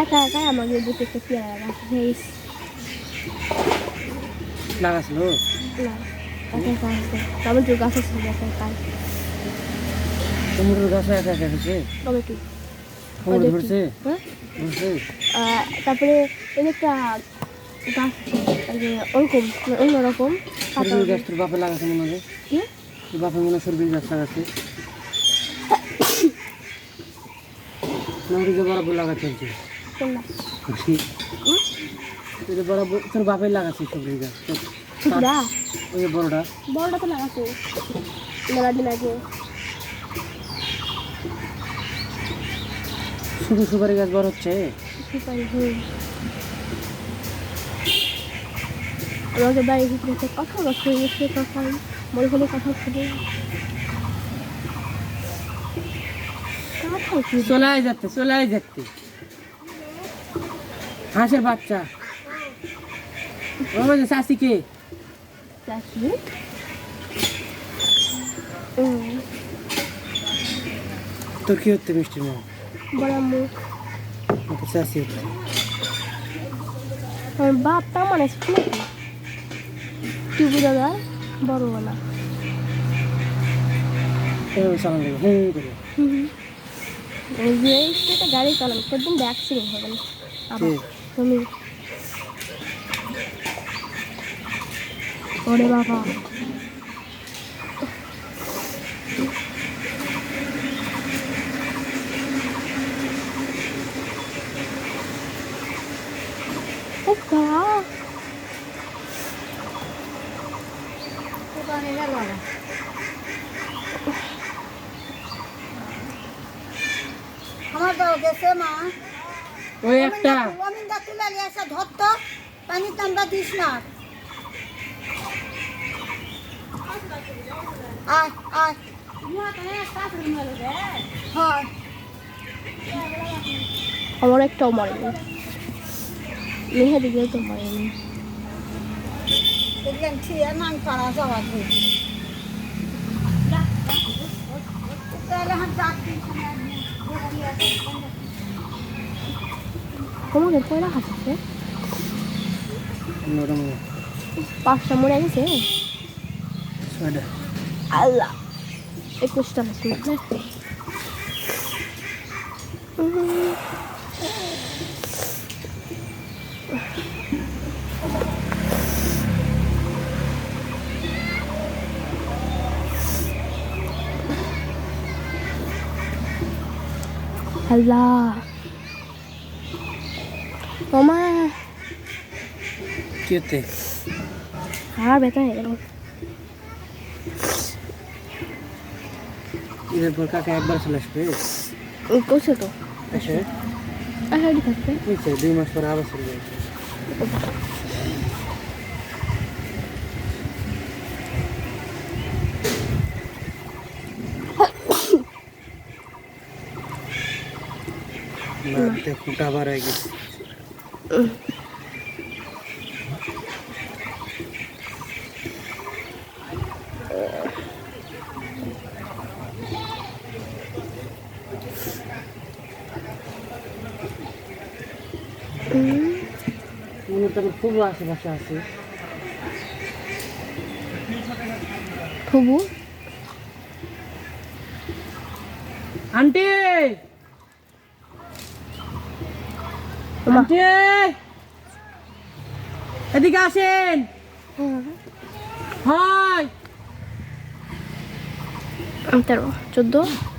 একা একাই আমাকে দুটো পেয়ারা গাছ লাগাছিল না একা একা আছে টমেটোর গাছ আছে একা একাই টমেটোর গাছ একা একা হয়েছে টমেটো টমেটো ধরছে হ্যাঁ ধরছে তারপরে এই একটা গাছ আছে ওরকম অন্যরকম সরবিল গাছ তোর বাপে লাগাছে মনে হয় তোর বাপে মনে হয় সরবিল গাছ লাগাচ্ছে নামটিকে বরাবর লাগা চলছে বরাবর তোর বাপে লাগাচ্ছে সরবিল গাছ ওই বড়টা বড়টা তো লাগাচ্ছে মেলা দিন আগে শুধু সুপারি গাছ বড় হচ্ছে সুপারি আমাদের বাড়ির ভিতরে কথা গাছ হয়ে গেছে তখন মনে হলে কথা শুনে চলে যাচ্ছে হাঁসের বাচ্চা চাষি কে তোর কি হচ্ছে মিষ্টির মা বড় মুখ চাষি হচ্ছে বাপ তা মানে কি বুঝা যায় বড় না গাড়ি চালানো প্রতিদিন অ্যাক্সিডেন্ট হবে না তুমি ওরে বাবা আমার দাও গেছে মা ওই একটা অমিনদা তুলে নিয়ে এসে ধরতো পানি টান্ডা দিস না আয় আয় হয় আমার একটাও মরেনি মেহে দিকে তো মরেনি দেখলেন ঠিক নান পাড়া যাওয়া তোমাদের পয়লা খাচ্ছে 5টা মরে গেছে আল্লাহ 21টা আছে আল্লাহ মামা কেতে আর ব্যথা হয়ে গেল এরপর কাকা একবার চলে আসবে করছে তো আসে আসাড়ি থাকবে 2 মাস পরে আবার চলে যাবে নাতে ফুটা বার হয়ে গেছে ফুবু আশেপাশে আছে ফুবু আন্টি আন্টি এদিকে আসেন হয় 13 14